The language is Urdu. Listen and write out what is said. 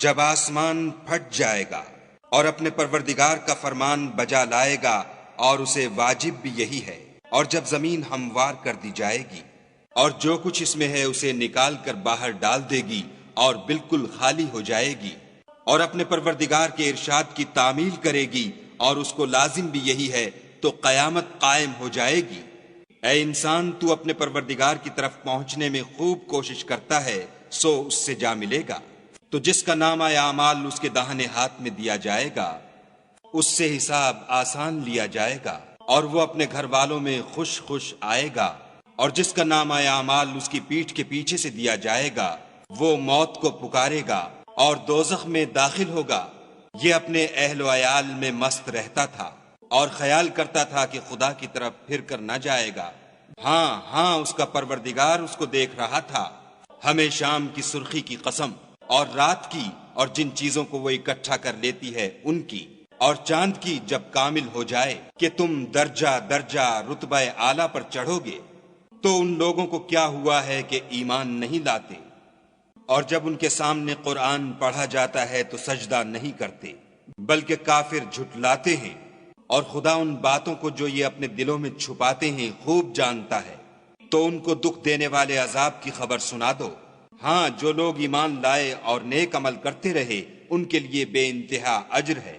جب آسمان پھٹ جائے گا اور اپنے پروردگار کا فرمان بجا لائے گا اور اسے واجب بھی یہی ہے، اور جب زمین ہموار کر دی جائے گی اور جو کچھ اس میں ہے اسے نکال کر باہر ڈال دے گی اور بالکل خالی ہو جائے گی، اور اپنے پروردگار کے ارشاد کی تعمیل کرے گی اور اس کو لازم بھی یہی ہے، تو قیامت قائم ہو جائے گی۔ اے انسان، تو اپنے پروردگار کی طرف پہنچنے میں خوب کوشش کرتا ہے، سو اس سے جا ملے گا۔ تو جس کا نامہ اعمال اس کے داہنے ہاتھ میں دیا جائے گا، اس سے حساب آسان لیا جائے گا اور وہ اپنے گھر والوں میں خوش خوش آئے گا، اور جس کا نامہ اعمال اس کی پیٹھ کے پیچھے سے دیا جائے گا، وہ موت کو پکارے گا اور دوزخ میں داخل ہوگا۔ یہ اپنے اہل و عیال میں مست رہتا تھا اور خیال کرتا تھا کہ خدا کی طرف پھر کر نہ جائے گا۔ ہاں اس کا پروردگار اس کو دیکھ رہا تھا۔ ہمیں شام کی سرخی کی قسم، اور رات کی، اور جن چیزوں کو وہ اکٹھا کر لیتی ہے ان کی، اور چاند کی جب کامل ہو جائے کہ تم درجہ درجہ رتبہ اعلیٰ پر چڑھو گے، تو ان لوگوں کو کیا ہوا ہے کہ ایمان نہیں لاتے، اور جب ان کے سامنے قرآن پڑھا جاتا ہے تو سجدہ نہیں کرتے، بلکہ کافر جھٹلاتے ہیں، اور خدا ان باتوں کو جو یہ اپنے دلوں میں چھپاتے ہیں خوب جانتا ہے۔ تو ان کو دکھ دینے والے عذاب کی خبر سنا دو۔ جو لوگ ایمان لائے اور نیک عمل کرتے رہے ان کے لیے بے انتہا اجر ہے۔